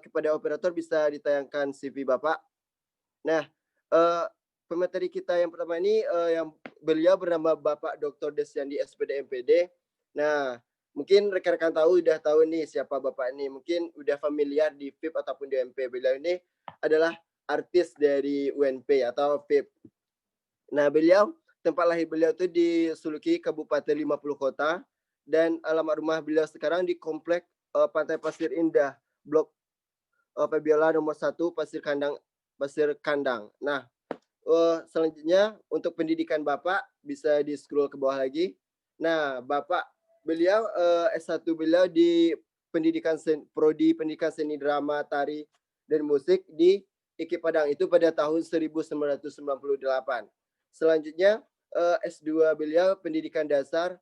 kepada operator bisa ditayangkan CV Bapak. Nah, eee, pemateri kita yang pertama ini, yang beliau bernama Bapak Dr. Desyandi SPD MPD. Nah, mungkin rekan-rekan udah tahu nih siapa Bapak ini, mungkin udah familiar di FIP ataupun di UMP. Beliau ini adalah artis dari UNP atau FIP. Nah, tempat lahir beliau itu di Suluki, Kabupaten 50 Kota, dan alamat rumah beliau sekarang di Komplek, Pantai Pasir Indah, Blok, Febiola nomor 1, Pasir Kandang. Nah, selanjutnya untuk pendidikan Bapak bisa di-scroll ke bawah lagi. Nah, beliau, S1 beliau di Prodi Pendidikan Seni Drama, Tari, dan Musik di IKI Padang, itu pada tahun 1998. Selanjutnya, S2 beliau Pendidikan Dasar,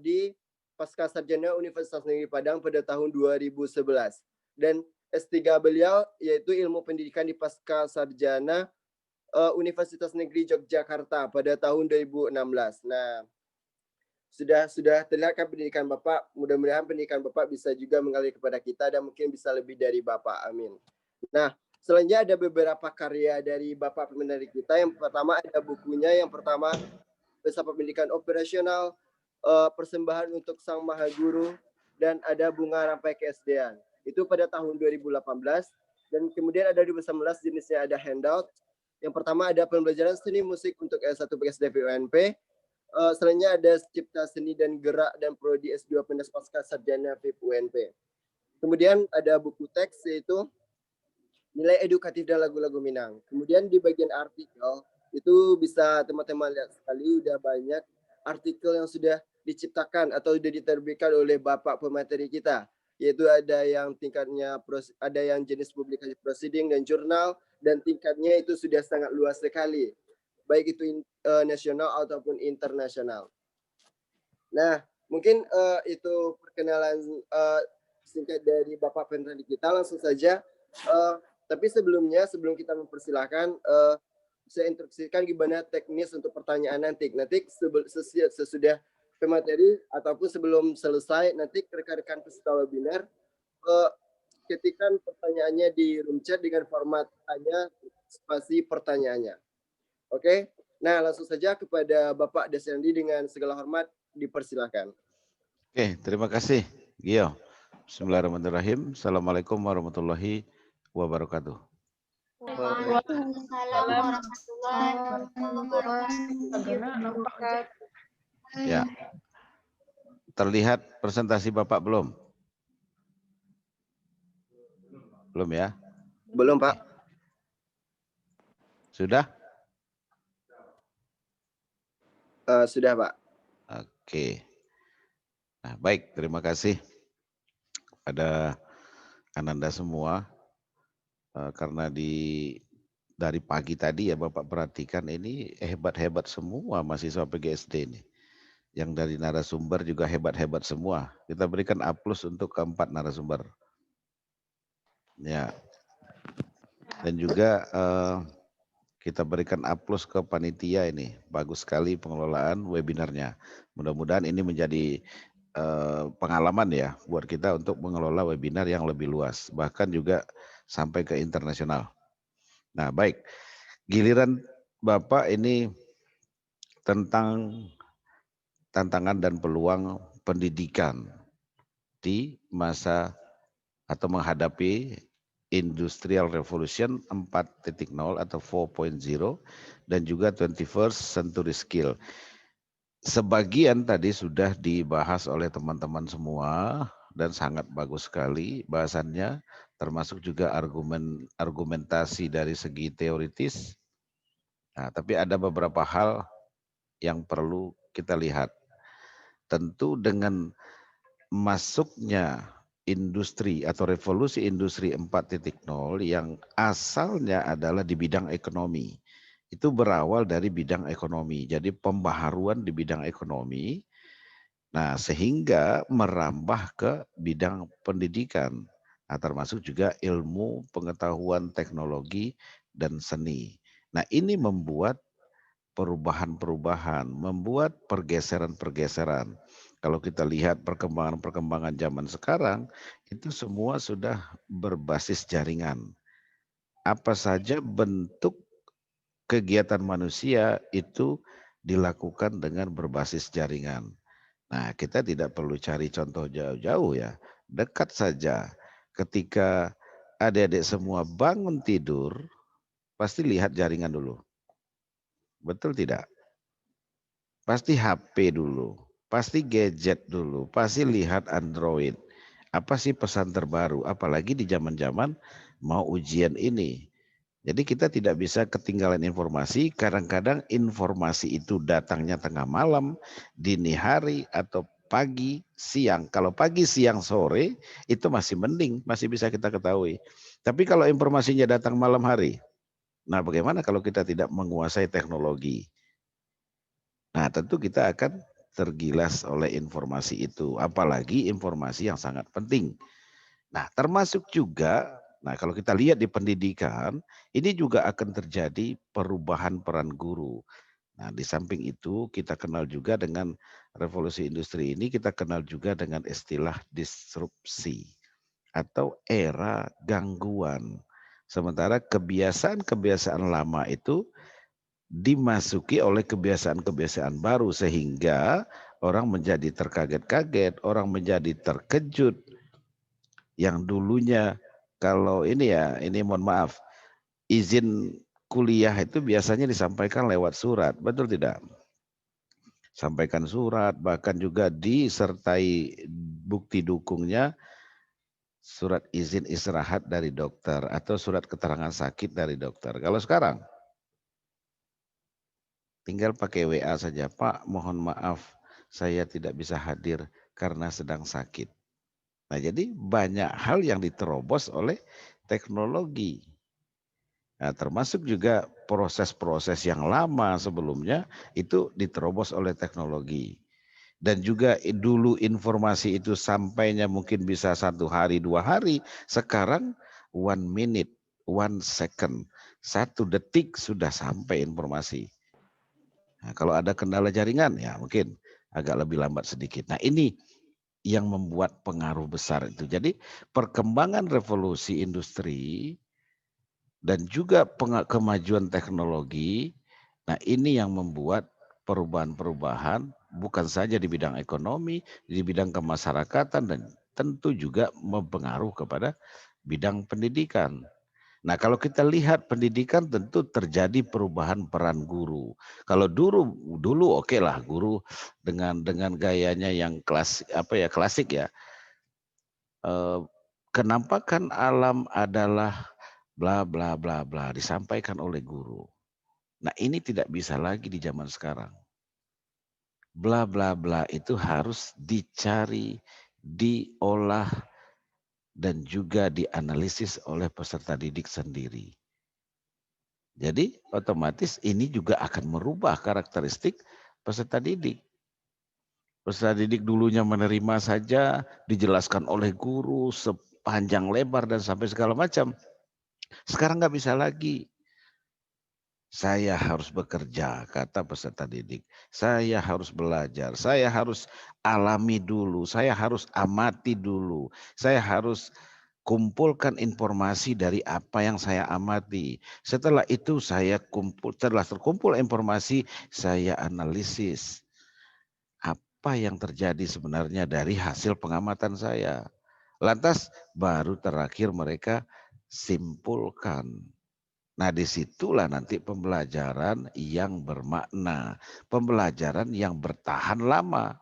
di Pascasarjana Universitas Negeri Padang pada tahun 2011. Dan S3 beliau yaitu Ilmu Pendidikan di Pascasarjana Universitas Negeri Yogyakarta pada tahun 2016. Nah, sudah terlihat kan pendidikan Bapak. Mudah-mudahan pendidikan Bapak bisa juga mengalir kepada kita dan mungkin bisa lebih dari Bapak. Amin. Nah, selanjutnya ada beberapa karya dari Bapak pemateri kita. Yang pertama ada bukunya. Yang pertama Filsafat Pendidikan Operasional, Persembahan untuk Sang Maha Guru, dan ada Bunga Rampai Keesdean. Itu pada tahun 2018. Dan kemudian ada 2019 jenisnya ada handout. Yang pertama ada pembelajaran seni musik untuk S1 PSDV UNP. Selanjutnya ada Cipta Seni dan Gerak dan Prodi S2 Pendas Pasca Sarjana FIP UNP. Kemudian ada buku teks yaitu Nilai Edukatif dan Lagu-Lagu Minang. Kemudian di bagian artikel itu bisa teman-teman lihat sekali udah banyak artikel yang sudah diciptakan atau sudah diterbitkan oleh Bapak pemateri kita, yaitu ada yang tingkatnya ada yang jenis publikasi proceeding dan jurnal, dan tingkatnya itu sudah sangat luas sekali, baik itu nasional ataupun internasional. Nah, mungkin itu perkenalan singkat dari Bapak pemateri kita. Langsung saja, tapi sebelum kita mempersilahkan, saya instruksikan gimana teknis untuk pertanyaan nanti. Nanti sesudah pemateri ataupun sebelum selesai, nanti rekan-rekan peserta webinar ketikkan pertanyaannya di room chat dengan format tanya spasi pertanyaannya. Oke? Nah, langsung saja kepada Bapak Desyandi dengan segala hormat dipersilahkan. Oke, terima kasih, Gio. Bismillahirrahmanirrahim. Assalamualaikum warahmatullahi wabarakatuh. Waalaikumsalam warahmatullahi wabarakatuh. Ya. Terlihat presentasi Bapak belum? Belum ya? Belum, Pak. Sudah? Sudah, Pak. Oke. Nah, baik, terima kasih kepada Ananda semua. Karena dari pagi tadi ya Bapak perhatikan ini hebat-hebat semua mahasiswa PGSD ini. Yang dari narasumber juga hebat-hebat semua. Kita berikan A+ untuk keempat narasumber. Ya. Dan juga kita berikan A+ ke panitia ini. Bagus sekali pengelolaan webinarnya. Mudah-mudahan ini menjadi pengalaman ya buat kita untuk mengelola webinar yang lebih luas. Bahkan juga sampai ke internasional. Nah, baik. Giliran Bapak ini tentang tantangan dan peluang pendidikan di masa atau menghadapi Industrial Revolution 4.0 atau 4.0 dan juga 21st Century Skill. Sebagian tadi sudah dibahas oleh teman-teman semua dan sangat bagus sekali bahasannya, termasuk juga argumentasi dari segi teoritis. Nah, tapi ada beberapa hal yang perlu kita lihat. Tentu dengan masuknya industri atau revolusi industri 4.0 yang asalnya adalah di bidang ekonomi. Itu berawal dari bidang ekonomi. Jadi pembaharuan di bidang ekonomi. Nah, sehingga merambah ke bidang pendidikan. Nah, termasuk juga ilmu, pengetahuan, teknologi, dan seni. Nah, ini membuat perubahan-perubahan, membuat pergeseran-pergeseran. Kalau kita lihat perkembangan-perkembangan zaman sekarang, itu semua sudah berbasis jaringan. Apa saja bentuk kegiatan manusia itu dilakukan dengan berbasis jaringan. Nah, kita tidak perlu cari contoh jauh-jauh ya. Dekat saja ketika adik-adik semua bangun tidur, pasti lihat jaringan dulu. Betul tidak? Pasti HP dulu, pasti gadget dulu, pasti lihat Android. Apa sih pesan terbaru? Apalagi di zaman-zaman mau ujian ini. Jadi kita tidak bisa ketinggalan informasi, kadang-kadang informasi itu datangnya tengah malam, dini hari, atau pagi, siang. Kalau pagi, siang, sore, itu masih mending, masih bisa kita ketahui. Tapi kalau informasinya datang malam hari, nah bagaimana kalau kita tidak menguasai teknologi? Nah tentu kita akan tergilas oleh informasi itu, apalagi informasi yang sangat penting. Nah, termasuk juga, nah kalau kita lihat di pendidikan, ini juga akan terjadi perubahan peran guru. Nah, di samping itu kita kenal juga dengan revolusi industri ini, kita kenal juga dengan istilah disrupsi atau era gangguan. Sementara kebiasaan-kebiasaan lama itu dimasuki oleh kebiasaan-kebiasaan baru sehingga orang menjadi terkaget-kaget, orang menjadi terkejut yang dulunya kalau ini ya, ini mohon maaf, izin kuliah itu biasanya disampaikan lewat surat, betul tidak? Sampaikan surat, bahkan juga disertai bukti dukungnya surat izin istirahat dari dokter atau surat keterangan sakit dari dokter. Kalau sekarang tinggal pakai WA saja, Pak, mohon maaf saya tidak bisa hadir karena sedang sakit. Nah, jadi banyak hal yang diterobos oleh teknologi. Nah, termasuk juga proses-proses yang lama sebelumnya itu diterobos oleh teknologi. Dan juga dulu informasi itu sampainya mungkin bisa 1 hari, 2 hari. Sekarang 1 minute, 1 second, 1 detik sudah sampai informasi. Nah, kalau ada kendala jaringan ya mungkin agak lebih lambat sedikit. Nah ini yang membuat pengaruh besar itu. Jadi perkembangan revolusi industri dan juga kemajuan teknologi, nah ini yang membuat perubahan-perubahan bukan saja di bidang ekonomi, di bidang kemasyarakatan dan tentu juga mempengaruhi kepada bidang pendidikan. Nah, kalau kita lihat pendidikan tentu terjadi perubahan peran guru. Kalau dulu oke lah guru dengan gayanya yang klasik ya. Eh, Kenampakan alam adalah bla bla bla bla disampaikan oleh guru. Nah, ini tidak bisa lagi di zaman sekarang. Bla bla bla itu harus dicari, diolah dan juga dianalisis oleh peserta didik sendiri. Jadi otomatis ini juga akan merubah karakteristik peserta didik. Peserta didik dulunya menerima saja, dijelaskan oleh guru sepanjang lebar dan sampai segala macam. Sekarang nggak bisa lagi. Saya harus bekerja, kata peserta didik. Saya harus belajar, saya harus alami dulu, saya harus amati dulu, saya harus kumpulkan informasi dari apa yang saya amati. Setelah itu setelah terkumpul informasi, saya analisis apa yang terjadi sebenarnya dari hasil pengamatan saya. Lantas baru terakhir mereka simpulkan. Nah, disitulah nanti pembelajaran yang bermakna, pembelajaran yang bertahan lama.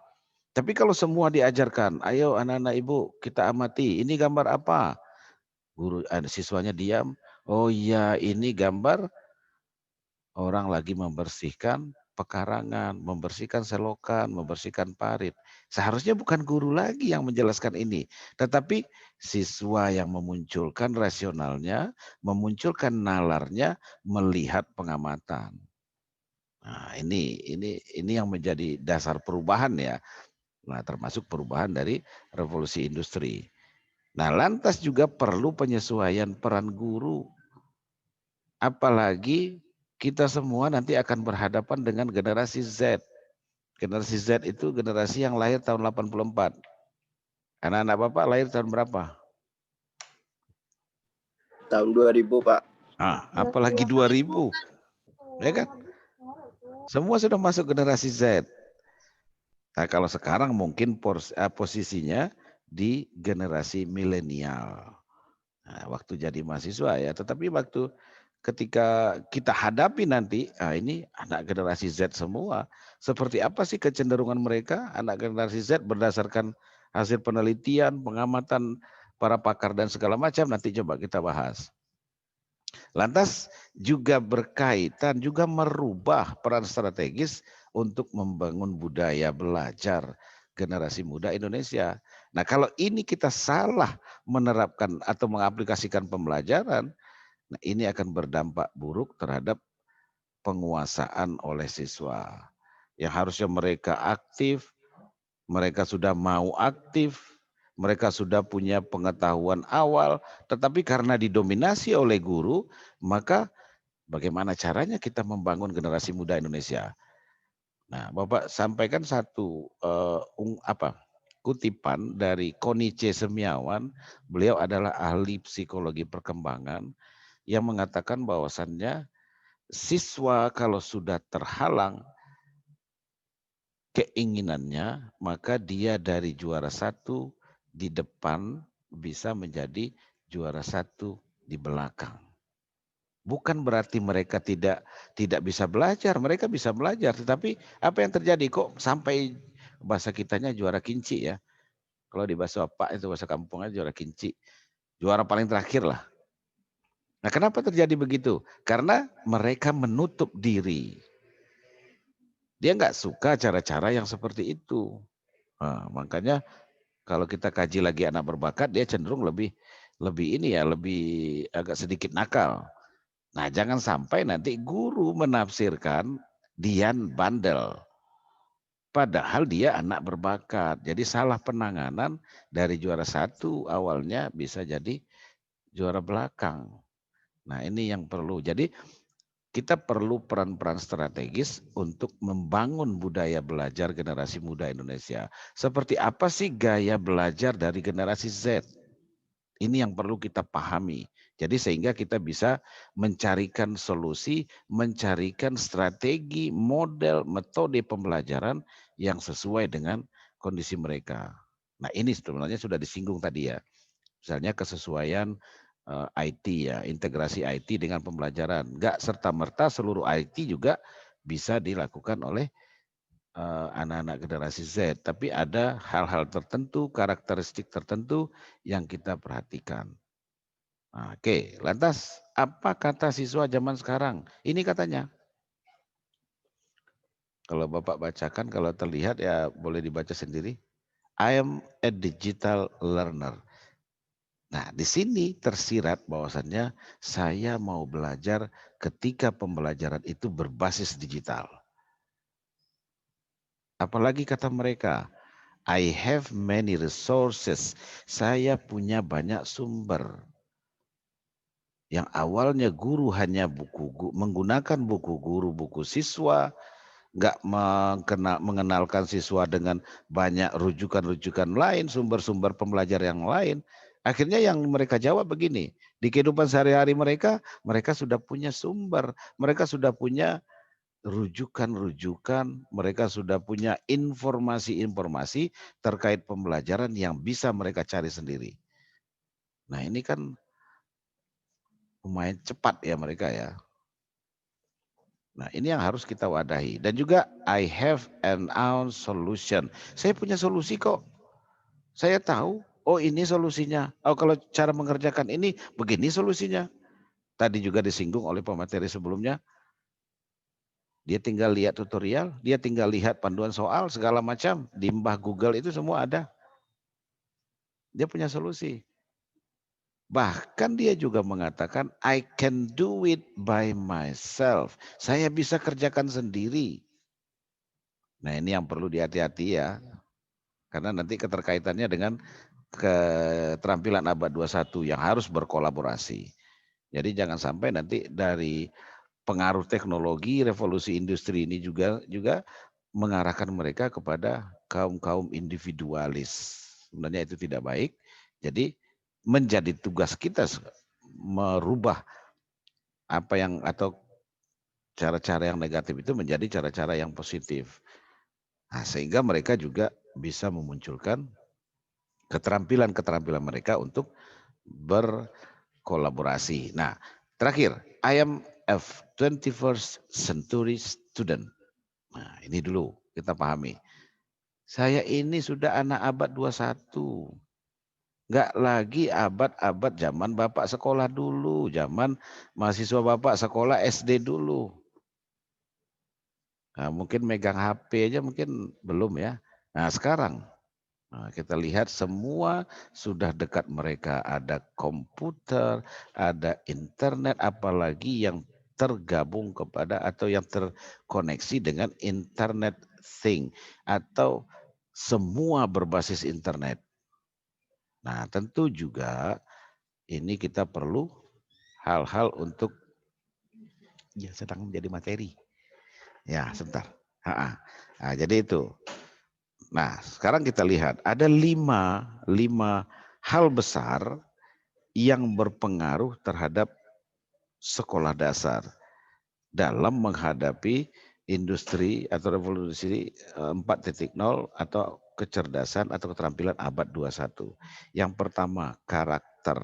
Tapi kalau semua diajarkan, ayo anak-anak ibu kita amati, ini gambar apa? Siswanya diam, oh iya ini gambar orang lagi membersihkan pekarangan, membersihkan selokan, membersihkan parit. Seharusnya bukan guru lagi yang menjelaskan ini, tetapi siswa yang memunculkan rasionalnya, memunculkan nalarnya, melihat pengamatan. Nah, ini yang menjadi dasar perubahan ya. Nah, termasuk perubahan dari revolusi industri. Nah, lantas juga perlu penyesuaian peran guru. Apalagi kita semua nanti akan berhadapan dengan generasi Z. Generasi Z itu generasi yang lahir tahun 84. Anak-anak Bapak lahir tahun berapa? Tahun 2000, Pak. Apalagi 2000, ya kan? Semua sudah masuk generasi Z. Nah, kalau sekarang mungkin posisinya di generasi milenial. Nah, waktu jadi mahasiswa ya, tetapi waktu ketika kita hadapi nanti, ini anak generasi Z semua. Seperti apa sih kecenderungan mereka anak generasi Z berdasarkan hasil penelitian, pengamatan para pakar dan segala macam, nanti coba kita bahas. Lantas juga berkaitan, juga merubah peran strategis untuk membangun budaya belajar generasi muda Indonesia. Nah, kalau ini kita salah menerapkan atau mengaplikasikan pembelajaran, nah ini akan berdampak buruk terhadap penguasaan oleh siswa. Yang harusnya mereka aktif, mereka sudah mau aktif, mereka sudah punya pengetahuan awal, tetapi karena didominasi oleh guru, maka bagaimana caranya kita membangun generasi muda Indonesia? Nah, Bapak sampaikan satu kutipan dari Koni C. Semiawan. Beliau adalah ahli psikologi perkembangan yang mengatakan bahwasannya siswa kalau sudah terhalang keinginannya, maka dia dari juara 1 di depan bisa menjadi juara 1 di belakang. Bukan berarti mereka tidak bisa belajar, mereka bisa belajar, tetapi apa yang terjadi kok sampai bahasa kitanya juara kinci ya. Kalau di bahasa Pak itu bahasa kampungnya juara kinci, juara paling terakhir lah. Nah, kenapa terjadi begitu? Karena mereka menutup diri. Dia nggak suka cara-cara yang seperti itu. Nah, makanya kalau kita kaji lagi anak berbakat, dia cenderung lebih ini ya, lebih agak sedikit nakal. Nah, jangan sampai nanti guru menafsirkan Dian bandel. Padahal dia anak berbakat. Jadi salah penanganan dari juara 1 awalnya bisa jadi juara belakang. Nah, ini yang perlu. Jadi kita perlu peran-peran strategis untuk membangun budaya belajar generasi muda Indonesia. Seperti apa sih gaya belajar dari generasi Z? Ini yang perlu kita pahami. Jadi sehingga kita bisa mencarikan solusi, mencarikan strategi, model, metode pembelajaran yang sesuai dengan kondisi mereka. Nah, ini sebenarnya sudah disinggung tadi ya. Misalnya kesesuaian IT ya, integrasi IT dengan pembelajaran. Enggak serta-merta seluruh IT juga bisa dilakukan oleh anak-anak generasi Z, tapi ada hal-hal tertentu, karakteristik tertentu yang kita perhatikan. Nah, oke, lantas apa kata siswa zaman sekarang? Ini katanya. Kalau Bapak bacakan, kalau terlihat ya boleh dibaca sendiri. I am a digital learner. Nah, di sini tersirat bahwasannya saya mau belajar ketika pembelajaran itu berbasis digital. Apalagi kata mereka, I have many resources. Saya punya banyak sumber. Yang awalnya guru hanya menggunakan buku guru, buku siswa, nggak mengenalkan siswa dengan banyak rujukan-rujukan lain, sumber-sumber pembelajar yang lain. Akhirnya yang mereka jawab begini, di kehidupan sehari-hari mereka sudah punya sumber, mereka sudah punya rujukan-rujukan, mereka sudah punya informasi-informasi terkait pembelajaran yang bisa mereka cari sendiri. Nah, ini kan lumayan cepat ya mereka ya. Nah, ini yang harus kita wadahi. Dan juga I have an own solution. Saya punya solusi kok. Saya tahu, oh ini solusinya. Oh kalau cara mengerjakan ini, begini solusinya. Tadi juga disinggung oleh pemateri sebelumnya. Dia tinggal lihat tutorial, dia tinggal lihat panduan soal, segala macam. Di mbah Google itu semua ada. Dia punya solusi. Bahkan dia juga mengatakan, I can do it by myself. Saya bisa kerjakan sendiri. Nah, ini yang perlu dihati-hati ya. Karena nanti keterkaitannya dengan keterampilan abad 21 yang harus berkolaborasi. Jadi jangan sampai nanti dari pengaruh teknologi, revolusi industri ini juga mengarahkan mereka kepada kaum-kaum individualis. Sebenarnya itu tidak baik. Jadi menjadi tugas kita merubah apa yang atau cara-cara yang negatif itu menjadi cara-cara yang positif. Nah, sehingga mereka juga bisa memunculkan keterampilan-keterampilan mereka untuk berkolaborasi. Nah, terakhir, I am a 21st century student. Nah, ini dulu kita pahami. Saya ini sudah anak abad 21. Nggak lagi abad-abad zaman Bapak sekolah dulu, zaman mahasiswa Bapak sekolah SD dulu. Nah, mungkin megang HP aja mungkin belum ya. Nah, sekarang kita lihat semua sudah dekat mereka. Ada komputer, ada internet, apalagi yang tergabung kepada atau yang terkoneksi dengan internet thing atau semua berbasis internet. Nah, tentu juga ini kita perlu hal-hal untuk ya sedang menjadi materi. Ya, sebentar. Nah, jadi itu. Nah, sekarang kita lihat ada lima hal besar yang berpengaruh terhadap sekolah dasar dalam menghadapi industri atau revolusi 4.0 atau kecerdasan atau keterampilan abad 21. Yang pertama, karakter.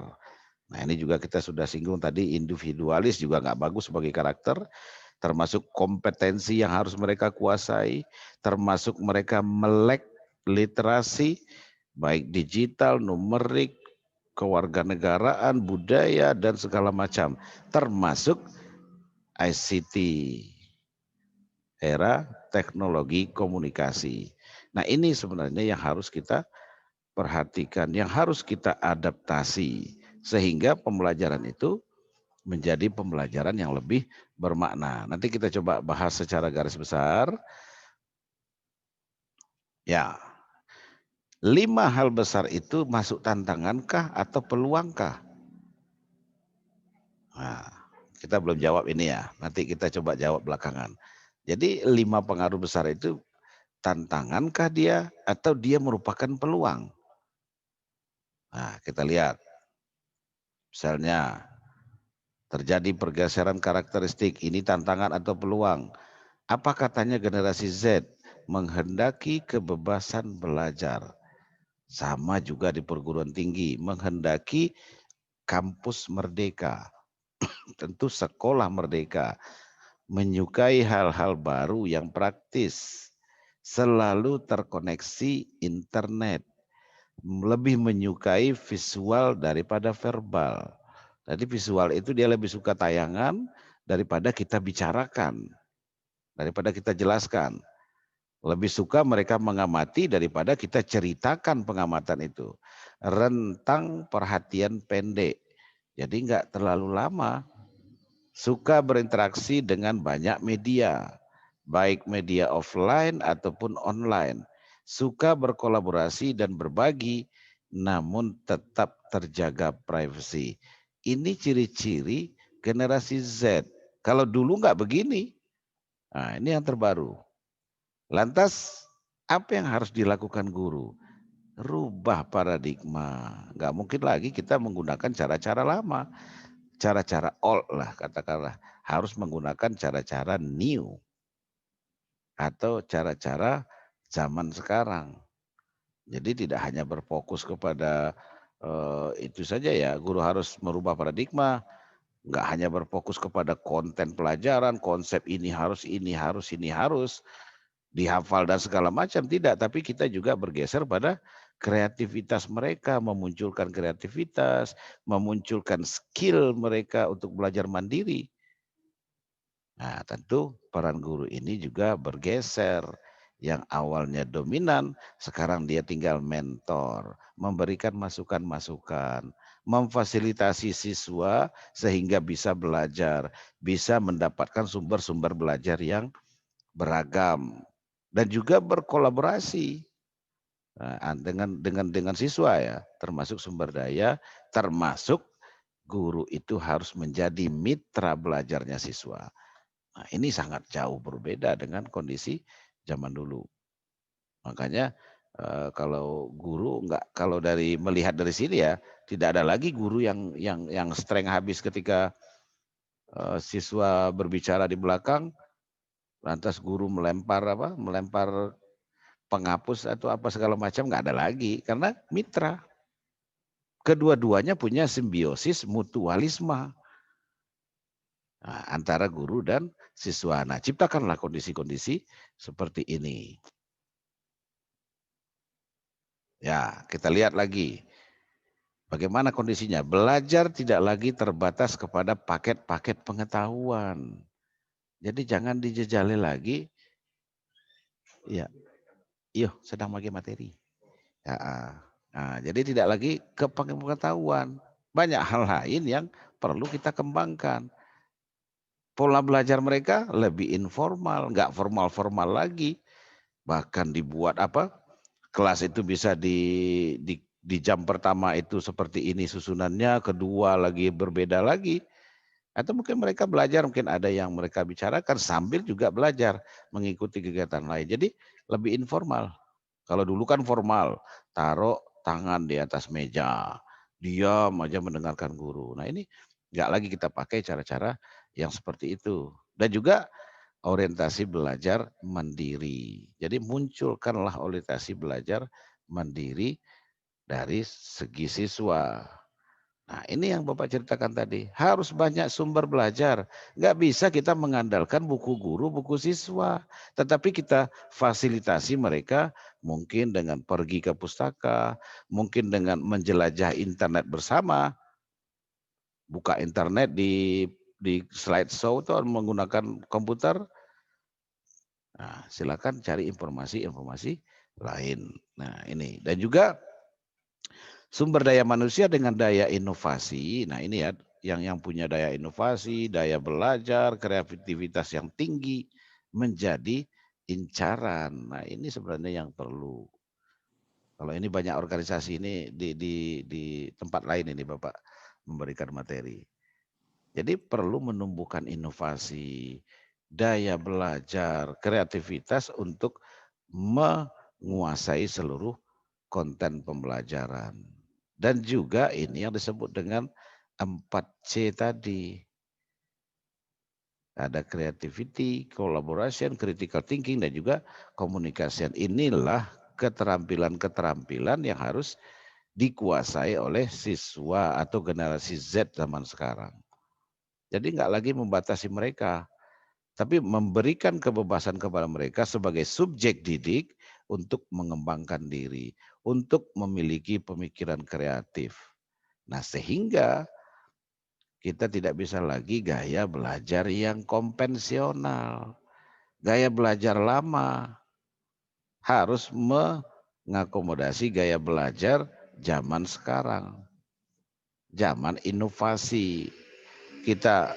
Nah, ini juga kita sudah singgung tadi, individualis juga nggak bagus sebagai karakter, termasuk kompetensi yang harus mereka kuasai, termasuk mereka melek literasi, baik digital, numerik, kewarganegaraan, budaya, dan segala macam, termasuk ICT, era teknologi komunikasi. Nah, ini sebenarnya yang harus kita perhatikan, yang harus kita adaptasi, sehingga pembelajaran itu menjadi pembelajaran yang lebih bermakna. Nanti kita coba bahas secara garis besar. Ya, 5 hal besar itu masuk tantangankah atau peluangkah? Nah, kita belum jawab ini ya, nanti kita coba jawab belakangan. Jadi 5 pengaruh besar itu tantangankah dia atau dia merupakan peluang? Nah, kita lihat. Misalnya terjadi pergeseran karakteristik, ini tantangan atau peluang. Apa katanya generasi Z? Menghendaki kebebasan belajar. Sama juga di perguruan tinggi, menghendaki kampus merdeka. Tentu sekolah merdeka. Menyukai hal-hal baru yang praktis. Selalu terkoneksi internet. Lebih menyukai visual daripada verbal. Jadi visual itu dia lebih suka tayangan daripada kita bicarakan, daripada kita jelaskan. Lebih suka mereka mengamati daripada kita ceritakan pengamatan itu. Rentang perhatian pendek. Jadi enggak terlalu lama. Suka berinteraksi dengan banyak media. Baik media offline ataupun online. Suka berkolaborasi dan berbagi namun tetap terjaga privasi. Ini ciri-ciri generasi Z. Kalau dulu enggak begini. Nah, ini yang terbaru. Lantas apa yang harus dilakukan guru? Rubah paradigma. Nggak mungkin lagi kita menggunakan cara-cara lama. Cara-cara old lah katakanlah. Harus menggunakan cara-cara new. Atau cara-cara zaman sekarang. Jadi tidak hanya berfokus kepada itu saja ya. Guru harus merubah paradigma. Nggak hanya berfokus kepada konten pelajaran. Konsep ini harus, ini harus, ini harus. Dihafal dan segala macam, tidak, tapi kita juga bergeser pada kreativitas mereka, memunculkan kreativitas, memunculkan skill mereka untuk belajar mandiri. Nah, tentu peran guru ini juga bergeser. Yang awalnya dominan, sekarang dia tinggal mentor, memberikan masukan-masukan, memfasilitasi siswa sehingga bisa belajar, bisa mendapatkan sumber-sumber belajar yang beragam dan juga berkolaborasi dengan siswa ya, termasuk sumber daya, termasuk guru itu harus menjadi mitra belajarnya siswa. Nah, ini sangat jauh berbeda dengan kondisi zaman dulu. Makanya kalau guru kalau melihat dari sini ya, tidak ada lagi guru yang strength habis ketika siswa berbicara di belakang, lantas guru melempar penghapus atau apa segala macam, nggak ada lagi karena mitra. Kedua-duanya punya simbiosis mutualisme antara guru dan siswa. Nah, ciptakanlah kondisi-kondisi seperti ini. Ya, kita lihat lagi. Bagaimana kondisinya? Belajar tidak lagi terbatas kepada paket-paket pengetahuan. Jadi jangan dijejali lagi. Ya, iyo sedang bagi materi. Ya, nah, jadi tidak lagi ke pengetahuan. Banyak hal lain yang perlu kita kembangkan. Pola belajar mereka lebih informal, nggak formal-formal lagi. Bahkan dibuat kelas itu bisa di jam pertama itu seperti ini susunannya, kedua lagi berbeda lagi. Atau mungkin mereka belajar, mungkin ada yang mereka bicarakan sambil juga belajar mengikuti kegiatan lain. Jadi lebih informal. Kalau dulu kan formal, taruh tangan di atas meja, diam aja mendengarkan guru. Nah ini nggak lagi kita pakai cara-cara yang seperti itu. Dan juga orientasi belajar mandiri. Jadi munculkanlah orientasi belajar mandiri dari segi siswa. Nah ini yang Bapak ceritakan tadi, harus banyak sumber belajar. Nggak bisa kita mengandalkan buku guru, buku siswa. Tetapi kita fasilitasi mereka mungkin dengan pergi ke pustaka, mungkin dengan menjelajah internet bersama, buka internet di slideshow atau menggunakan komputer. Nah, silakan cari informasi-informasi lain. Nah ini, dan juga sumber daya manusia dengan daya inovasi. Nah ini ya, yang punya daya inovasi, daya belajar, kreativitas yang tinggi menjadi incaran. Nah ini sebenarnya yang perlu. Kalau ini banyak organisasi ini di tempat lain ini Bapak memberikan materi. Jadi perlu menumbuhkan inovasi, daya belajar, kreativitas untuk menguasai seluruh konten pembelajaran. Dan juga ini yang disebut dengan 4C tadi. Ada creativity, collaboration, critical thinking, dan juga communication. Inilah keterampilan-keterampilan yang harus dikuasai oleh siswa atau generasi Z zaman sekarang. Jadi nggak lagi membatasi mereka, tapi memberikan kebebasan kepada mereka sebagai subjek didik untuk mengembangkan diri, untuk memiliki pemikiran kreatif. Nah, sehingga kita tidak bisa lagi gaya belajar yang konvensional. Gaya belajar lama harus mengakomodasi gaya belajar zaman sekarang. Zaman inovasi. Kita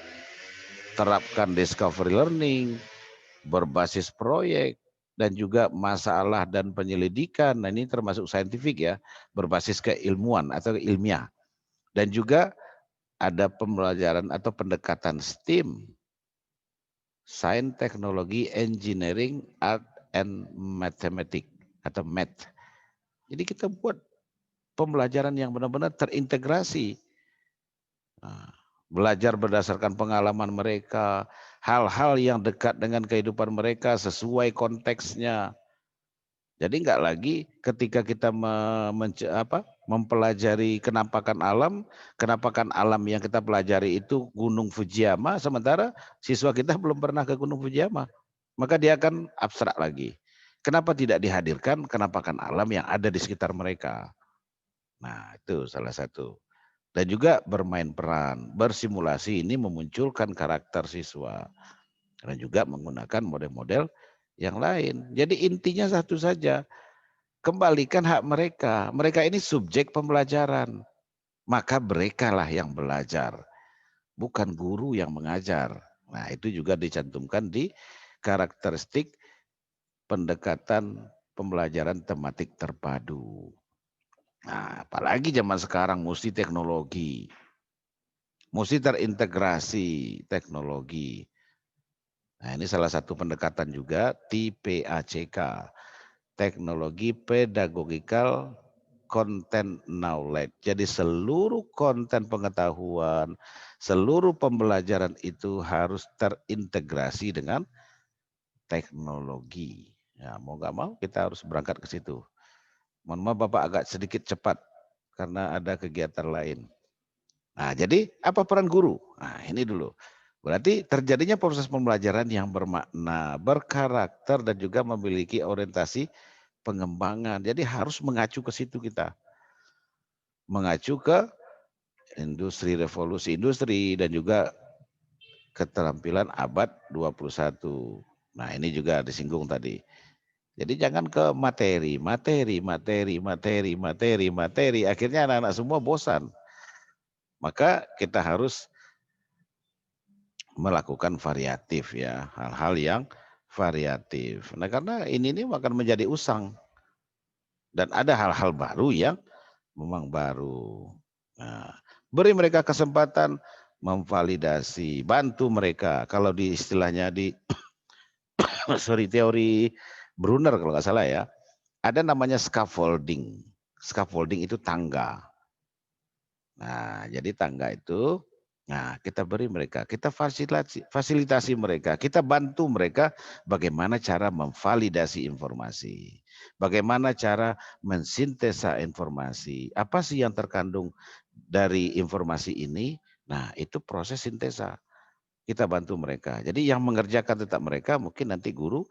terapkan discovery learning, berbasis proyek, dan juga masalah dan penyelidikan. Nah ini termasuk saintifik ya, berbasis keilmuan atau ilmiah. Dan juga ada pembelajaran atau pendekatan STEAM, Sains, Teknologi, Engineering, Art, and Mathematics atau Math. Jadi kita buat pembelajaran yang benar-benar terintegrasi. Nah, belajar berdasarkan pengalaman mereka, hal-hal yang dekat dengan kehidupan mereka sesuai konteksnya. Jadi enggak lagi ketika kita mempelajari kenampakan alam yang kita pelajari itu Gunung Fujiyama, sementara siswa kita belum pernah ke Gunung Fujiyama. Maka dia akan abstrak lagi. Kenapa tidak dihadirkan kenampakan alam yang ada di sekitar mereka? Nah, itu salah satu. Dan juga bermain peran, bersimulasi ini memunculkan karakter siswa. Dan juga menggunakan model-model yang lain. Jadi intinya satu saja, kembalikan hak mereka. Mereka ini subjek pembelajaran. Maka mereka lah yang belajar, bukan guru yang mengajar. Nah itu juga dicantumkan di karakteristik pendekatan pembelajaran tematik terpadu. Nah apalagi zaman sekarang mesti teknologi. Mesti terintegrasi teknologi. Nah, ini salah satu pendekatan juga TPACK, Teknologi Pedagogikal Content Knowledge. Jadi seluruh konten pengetahuan, seluruh pembelajaran itu harus terintegrasi dengan teknologi. Ya, mau nggak mau kita harus berangkat ke situ. Mohon maaf Bapak agak sedikit cepat karena ada kegiatan lain. Nah, jadi apa peran guru? Nah, ini dulu. Berarti terjadinya proses pembelajaran yang bermakna, berkarakter, dan juga memiliki orientasi pengembangan. Jadi harus mengacu ke situ kita. Mengacu ke industri, revolusi industri, dan juga keterampilan abad 21. Nah, ini juga disinggung tadi. Jadi jangan ke materi, materi, materi, materi, materi, materi. Akhirnya anak-anak semua bosan. Maka kita harus melakukan variatif ya, hal-hal yang variatif. Nah, karena ini akan menjadi usang dan ada hal-hal baru yang memang baru. Nah, beri mereka kesempatan memvalidasi, bantu mereka. Kalau di istilahnya di sorry teori Brunner kalau nggak salah ya, ada namanya scaffolding. Scaffolding itu tangga. Nah, jadi tangga itu, nah kita beri mereka, kita fasilitasi mereka, kita bantu mereka bagaimana cara memvalidasi informasi, bagaimana cara mensintesa informasi, apa sih yang terkandung dari informasi ini. Nah, itu proses sintesa. Kita bantu mereka. Jadi yang mengerjakan tetap mereka, mungkin nanti guru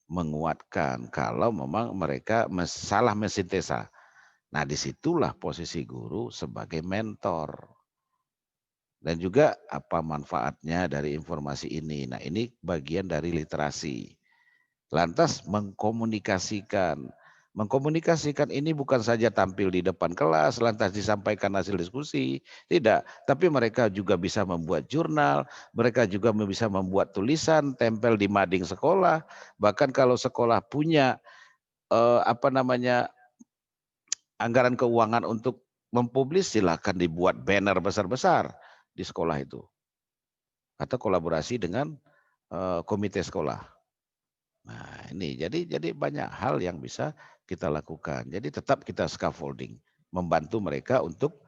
menguatkan kalau memang mereka salah mensintesa. Nah, disitulah posisi guru sebagai mentor. Dan juga apa manfaatnya dari informasi ini. Nah, ini bagian dari literasi. Lantas mengkomunikasikan. Mengkomunikasikan ini bukan saja tampil di depan kelas, lantas disampaikan hasil diskusi. Tidak, tapi mereka juga bisa membuat jurnal, mereka juga bisa membuat tulisan, tempel di mading sekolah. Bahkan kalau sekolah punya anggaran keuangan untuk mempublis, silakan dibuat banner besar-besar di sekolah itu. Atau kolaborasi dengan komite sekolah. Nah, ini jadi banyak hal yang bisa kita lakukan. Jadi tetap kita scaffolding, membantu mereka untuk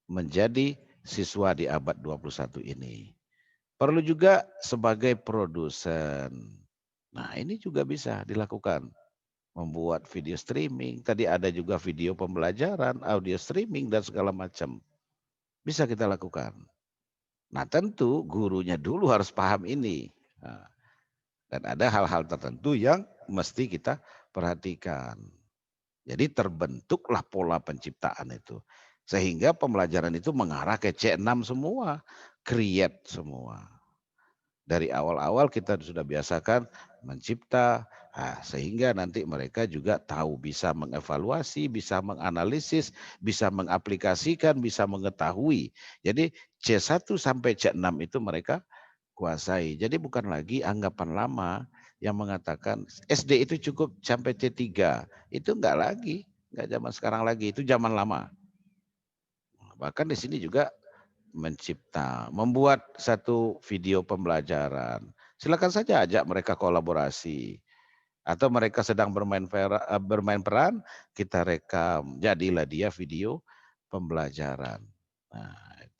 menjadi siswa di abad 21 ini. Perlu juga sebagai produsen. Nah, ini juga bisa dilakukan. Membuat video streaming, tadi ada juga video pembelajaran, audio streaming dan segala macam. Bisa kita lakukan. Nah, tentu gurunya dulu harus paham ini. Nah, dan ada hal-hal tertentu yang mesti kita perhatikan. Jadi terbentuklah pola penciptaan itu. Sehingga pembelajaran itu mengarah ke C6 semua, create semua. Dari awal-awal kita sudah biasakan mencipta, sehingga nanti mereka juga tahu bisa mengevaluasi, bisa menganalisis, bisa mengaplikasikan, bisa mengetahui. Jadi C1 sampai C6 itu mereka kuasai. Jadi bukan lagi anggapan lama yang mengatakan SD itu cukup sampai C3. Itu enggak lagi, enggak zaman sekarang lagi, itu zaman lama. Bahkan di sini juga membuat satu video pembelajaran. Silakan saja ajak mereka kolaborasi. Atau mereka sedang bermain peran, kita rekam. Jadilah dia video pembelajaran. Nah,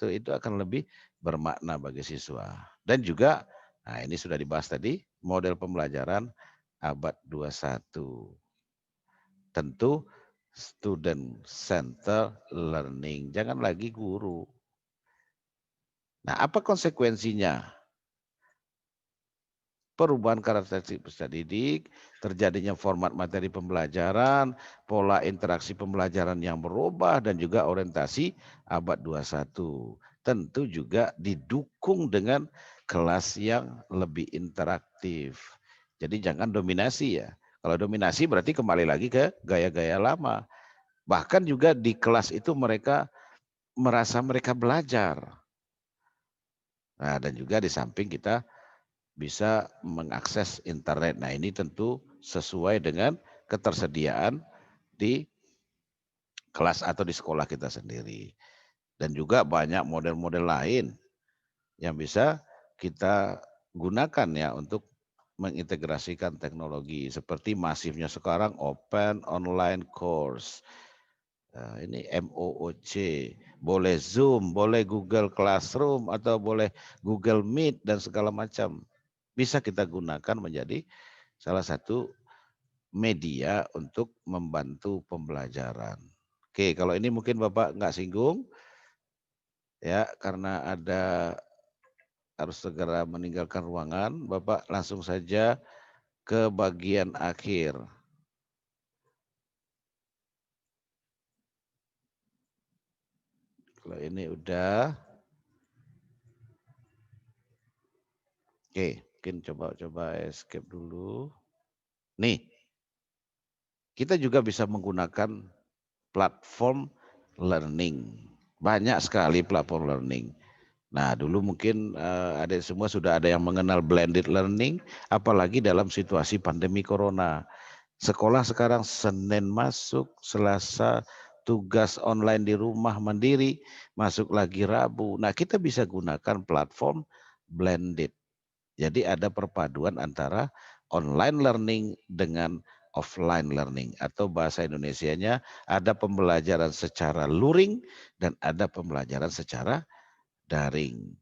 itu akan lebih bermakna bagi siswa. Dan juga, nah ini sudah dibahas tadi, model pembelajaran abad 21. Tentu student center learning, jangan lagi guru. Nah, apa konsekuensinya? Perubahan karakteristik peserta didik, terjadinya format materi pembelajaran, pola interaksi pembelajaran yang berubah, dan juga orientasi abad 21. Tentu juga didukung dengan kelas yang lebih interaktif. Jadi jangan dominasi ya. Kalau dominasi berarti kembali lagi ke gaya-gaya lama. Bahkan juga di kelas itu mereka merasa mereka belajar. Nah, dan juga di samping kita bisa mengakses internet. Nah, ini tentu sesuai dengan ketersediaan di kelas atau di sekolah kita sendiri. Dan juga banyak model-model lain yang bisa kita gunakan ya untuk mengintegrasikan teknologi seperti masifnya sekarang open online course. Nah, ini MOOC, boleh Zoom, boleh Google Classroom atau boleh Google Meet dan segala macam. Bisa kita gunakan menjadi salah satu media untuk membantu pembelajaran. Oke, kalau ini mungkin Bapak nggak singgung ya karena ada harus segera meninggalkan ruangan, Bapak langsung saja ke bagian akhir. Kalau ini udah, oke, mungkin coba escape dulu. Nih, kita juga bisa menggunakan platform learning. Banyak sekali platform learning. Nah, dulu mungkin ada semua sudah ada yang mengenal blended learning, apalagi dalam situasi pandemi corona. Sekolah sekarang Senin masuk, Selasa tugas online di rumah mandiri, masuk lagi Rabu. Nah, kita bisa gunakan platform blended. Jadi ada perpaduan antara online learning dengan offline learning atau bahasa Indonesianya ada pembelajaran secara luring dan ada pembelajaran secara daring.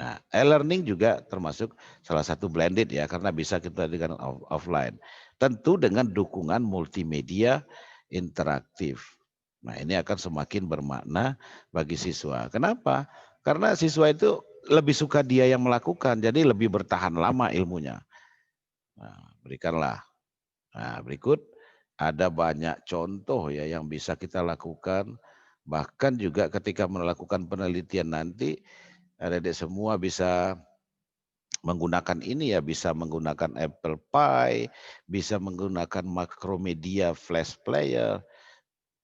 Nah, e-learning juga termasuk salah satu blended ya karena bisa kita dengan offline. Tentu dengan dukungan multimedia interaktif. Nah, ini akan semakin bermakna bagi siswa. Kenapa? Karena siswa itu lebih suka dia yang melakukan, jadi lebih bertahan lama ilmunya. Nah, berikanlah. Nah, berikut ada banyak contoh ya yang bisa kita lakukan. Bahkan juga ketika melakukan penelitian nanti, adik-adik semua bisa menggunakan ini ya, bisa menggunakan Apple Pie, bisa menggunakan Macromedia Flash Player,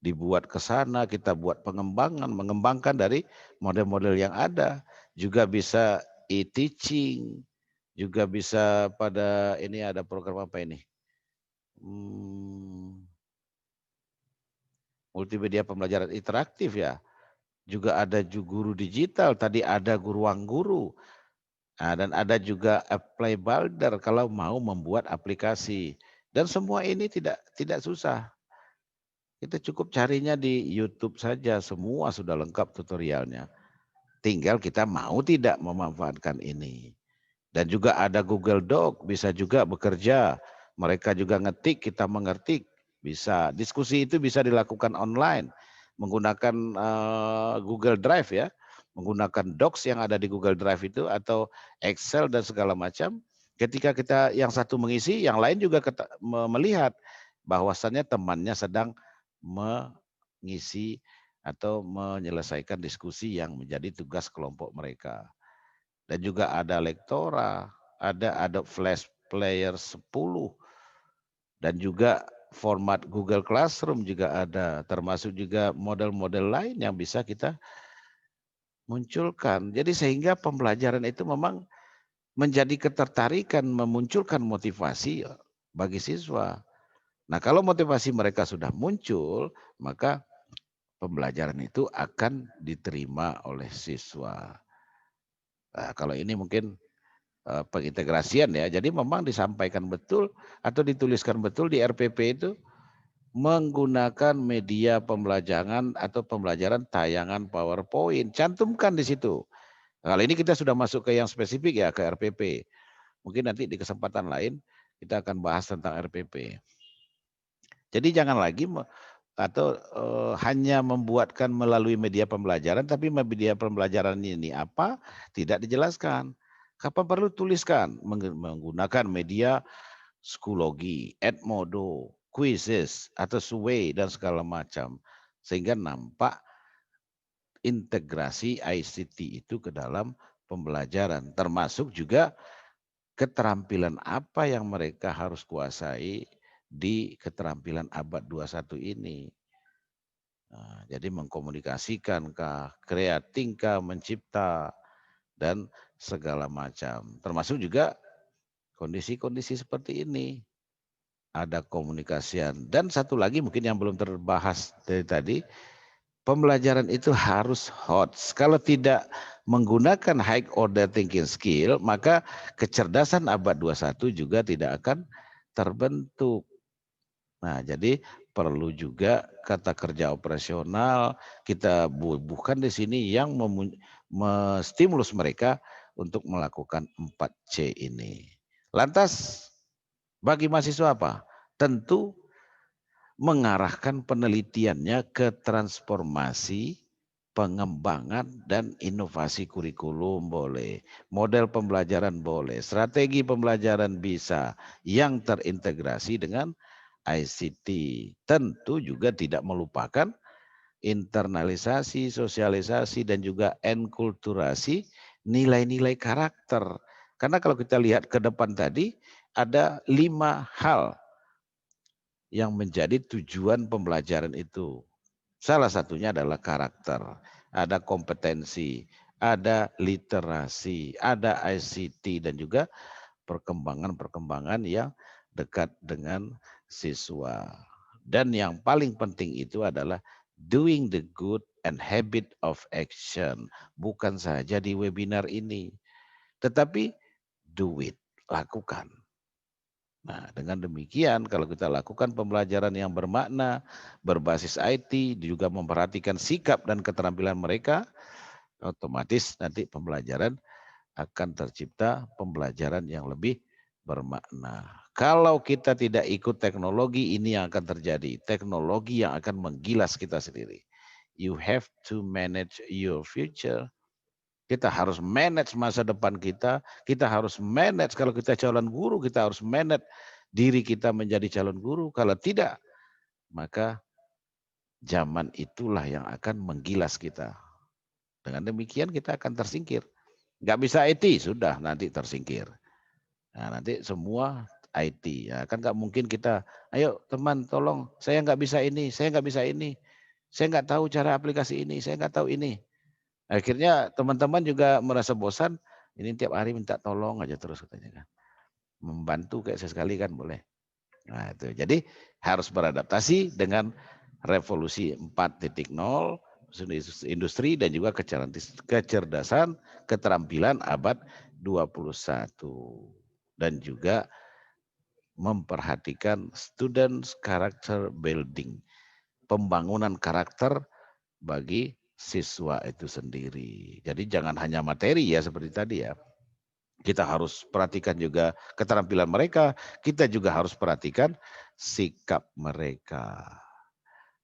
dibuat ke sana, kita buat pengembangan, mengembangkan dari model-model yang ada. Juga bisa e-teaching, juga bisa pada ini ada program apa ini? Multimedia pembelajaran interaktif ya. Juga ada guru digital, tadi ada ruang guru. Nah, dan ada juga apply builder kalau mau membuat aplikasi. Dan semua ini tidak susah. Kita cukup carinya di YouTube saja, semua sudah lengkap tutorialnya. Tinggal kita mau tidak memanfaatkan ini. Dan juga ada Google Doc, bisa juga bekerja. Mereka juga ngetik, kita mengetik. Bisa. Diskusi itu bisa dilakukan online. Menggunakan Google Drive ya. Menggunakan Docs yang ada di Google Drive itu atau Excel dan segala macam. Ketika kita yang satu mengisi, yang lain juga melihat bahwasannya temannya sedang mengisi atau menyelesaikan diskusi yang menjadi tugas kelompok mereka. Dan juga ada Lektora, ada Adobe Flash Player 10, dan juga format Google Classroom juga ada, termasuk juga model-model lain yang bisa kita munculkan. Jadi sehingga pembelajaran itu memang menjadi ketertarikan, memunculkan motivasi bagi siswa. Nah, kalau motivasi mereka sudah muncul, maka pembelajaran itu akan diterima oleh siswa. Nah, kalau ini mungkin pengintegrasian ya. Jadi memang disampaikan betul atau dituliskan betul di RPP itu menggunakan media pembelajaran atau pembelajaran tayangan PowerPoint. Cantumkan di situ. Kali ini kita sudah masuk ke yang spesifik ya, ke RPP. Mungkin nanti di kesempatan lain kita akan bahas tentang RPP. Jadi jangan lagi atau hanya membuatkan melalui media pembelajaran, tapi media pembelajaran ini apa tidak dijelaskan. Kapan perlu tuliskan menggunakan media Schoology, Edmodo, Quizzes atau Sway dan segala macam, sehingga nampak integrasi ICT itu ke dalam pembelajaran, termasuk juga keterampilan apa yang mereka harus kuasai di keterampilan abad 21 ini. Nah, jadi mengkomunikasikan kah, creating kah, mencipta, dan segala macam. Termasuk juga kondisi-kondisi seperti ini. Ada komunikasian. Dan satu lagi mungkin yang belum terbahas dari tadi, pembelajaran itu harus hot. Kalau tidak menggunakan high order thinking skill, maka kecerdasan abad 21 juga tidak akan terbentuk. Nah, jadi perlu juga kata kerja operasional kita bukan di sini yang menstimulus mereka untuk melakukan 4C ini. Lantas bagi mahasiswa apa? Tentu mengarahkan penelitiannya ke transformasi, pengembangan dan inovasi kurikulum boleh, model pembelajaran boleh, strategi pembelajaran bisa yang terintegrasi dengan ICT. Tentu juga tidak melupakan internalisasi, sosialisasi, dan juga enkulturasi nilai-nilai karakter. Karena kalau kita lihat ke depan tadi, ada 5 hal yang menjadi tujuan pembelajaran itu. Salah satunya adalah karakter, ada kompetensi, ada literasi, ada ICT, dan juga perkembangan-perkembangan yang dekat dengan siswa. Dan yang paling penting itu adalah doing the good and habit of action. Bukan saja di webinar ini, tetapi do it, lakukan. Nah, dengan demikian kalau kita lakukan pembelajaran yang bermakna, berbasis IT, juga memperhatikan sikap dan keterampilan mereka, otomatis nanti pembelajaran akan tercipta pembelajaran yang lebih bermakna. Kalau kita tidak ikut teknologi, ini yang akan terjadi. Teknologi yang akan menggilas kita sendiri. You have to manage your future. Kita harus manage masa depan kita harus manage kalau kita calon guru, kita harus manage diri kita menjadi calon guru. Kalau tidak, maka zaman itulah yang akan menggilas kita. Dengan demikian kita akan tersingkir. Nggak bisa IT, sudah nanti tersingkir. Nah, nanti semua IT. Ya, kan nggak mungkin kita, ayo teman tolong, saya nggak bisa ini, saya nggak bisa ini. Saya nggak tahu cara aplikasi ini, saya nggak tahu ini. Akhirnya teman-teman juga merasa bosan, ini tiap hari minta tolong aja terus katanya kan. Membantu kayak sesekali kan boleh. Nah itu, jadi harus beradaptasi dengan revolusi 4.0, industri dan juga kecerdasan, keterampilan abad 21. Dan juga memperhatikan students character building, pembangunan karakter bagi siswa itu sendiri. Jadi jangan hanya materi ya seperti tadi ya. Kita harus perhatikan juga keterampilan mereka, kita juga harus perhatikan sikap mereka.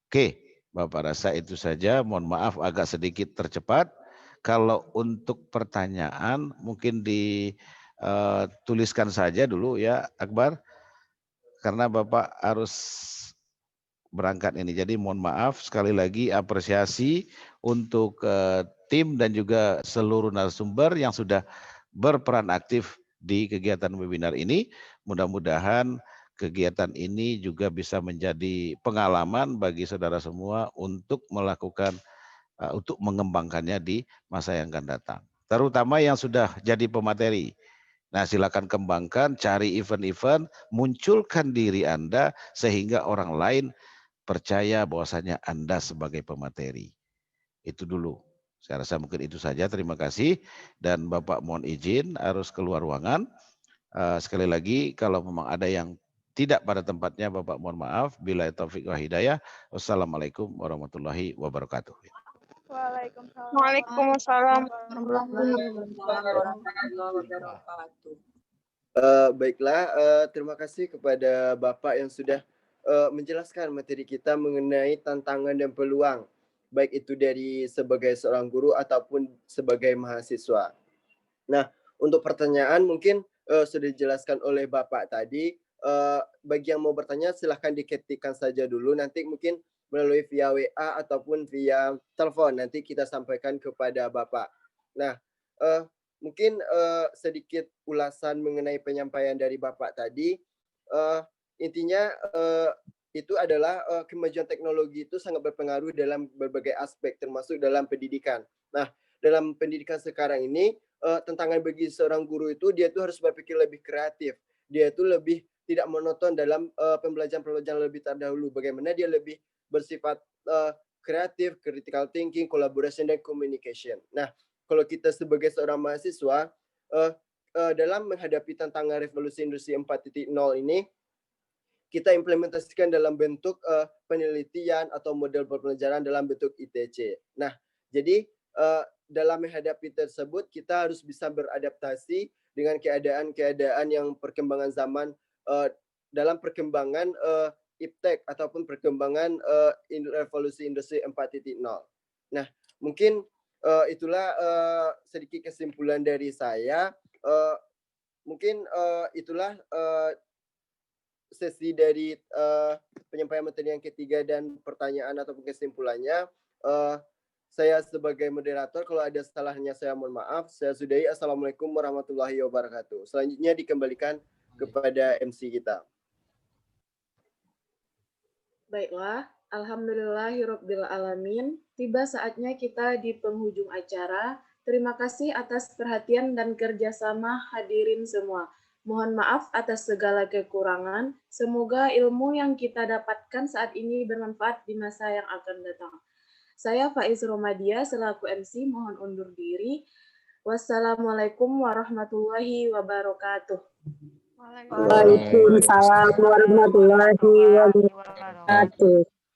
Oke, Bapak rasa itu saja. Mohon maaf agak sedikit tercepat. Kalau untuk pertanyaan mungkin dituliskan saja dulu ya Akbar. Karena Bapak harus berangkat ini. Jadi mohon maaf sekali lagi apresiasi untuk tim dan juga seluruh narasumber yang sudah berperan aktif di kegiatan webinar ini. Mudah-mudahan kegiatan ini juga bisa menjadi pengalaman bagi saudara semua untuk melakukan untuk mengembangkannya di masa yang akan datang. Terutama yang sudah jadi pemateri. Nah, silakan kembangkan, cari event-event, munculkan diri Anda sehingga orang lain percaya bahwasanya Anda sebagai pemateri. Itu dulu. Saya rasa mungkin itu saja. Terima kasih. Dan Bapak mohon izin harus keluar ruangan. Sekali lagi kalau memang ada yang tidak pada tempatnya Bapak mohon maaf. Bila taufik wa hidayah. Wassalamualaikum warahmatullahi wabarakatuh. Waalaikumsalam. Baiklah, terima kasih kepada Bapak yang sudah menjelaskan materi kita mengenai tantangan dan peluang, baik itu dari sebagai seorang guru ataupun sebagai mahasiswa. Nah, untuk pertanyaan mungkin sudah dijelaskan oleh Bapak tadi. Bagi yang mau bertanya silahkan diketikkan saja dulu, nanti mungkin melalui via WA ataupun via telepon nanti kita sampaikan kepada Bapak. Nah, mungkin sedikit ulasan mengenai penyampaian dari Bapak tadi. Intinya itu adalah kemajuan teknologi itu sangat berpengaruh dalam berbagai aspek termasuk dalam pendidikan. Nah, dalam pendidikan sekarang ini tantangan bagi seorang guru itu dia tuh harus berpikir lebih kreatif. Dia itu lebih tidak monoton dalam pembelajaran lebih terdahulu. Bagaimana dia lebih bersifat kreatif, critical thinking, collaboration, dan communication. Nah, kalau kita sebagai seorang mahasiswa, dalam menghadapi tantangan revolusi industri 4.0 ini, kita implementasikan dalam bentuk penelitian atau model pembelajaran dalam bentuk ITC. Nah, jadi dalam menghadapi tersebut, kita harus bisa beradaptasi dengan keadaan-keadaan yang perkembangan zaman dalam perkembangan iptek ataupun perkembangan revolusi industri 4.0. Nah, mungkin itulah sedikit kesimpulan dari saya. Mungkin itulah sesi dari penyampaian materi yang ketiga dan pertanyaan ataupun kesimpulannya. Saya sebagai moderator, kalau ada salahnya saya mohon maaf. Saya sudahi. Assalamualaikum warahmatullahi wabarakatuh. Selanjutnya dikembalikan kepada MC kita. Baiklah, alhamdulillahirabbil alamin. Tiba saatnya kita di penghujung acara. Terima kasih atas perhatian dan kerjasama hadirin semua. Mohon maaf atas segala kekurangan. Semoga ilmu yang kita dapatkan saat ini bermanfaat di masa yang akan datang. Saya Faiz Romadia selaku MC mohon undur diri. Wassalamualaikum warahmatullahi wabarakatuh. Waalaikumsalam warahmatullahi wabarakatuh.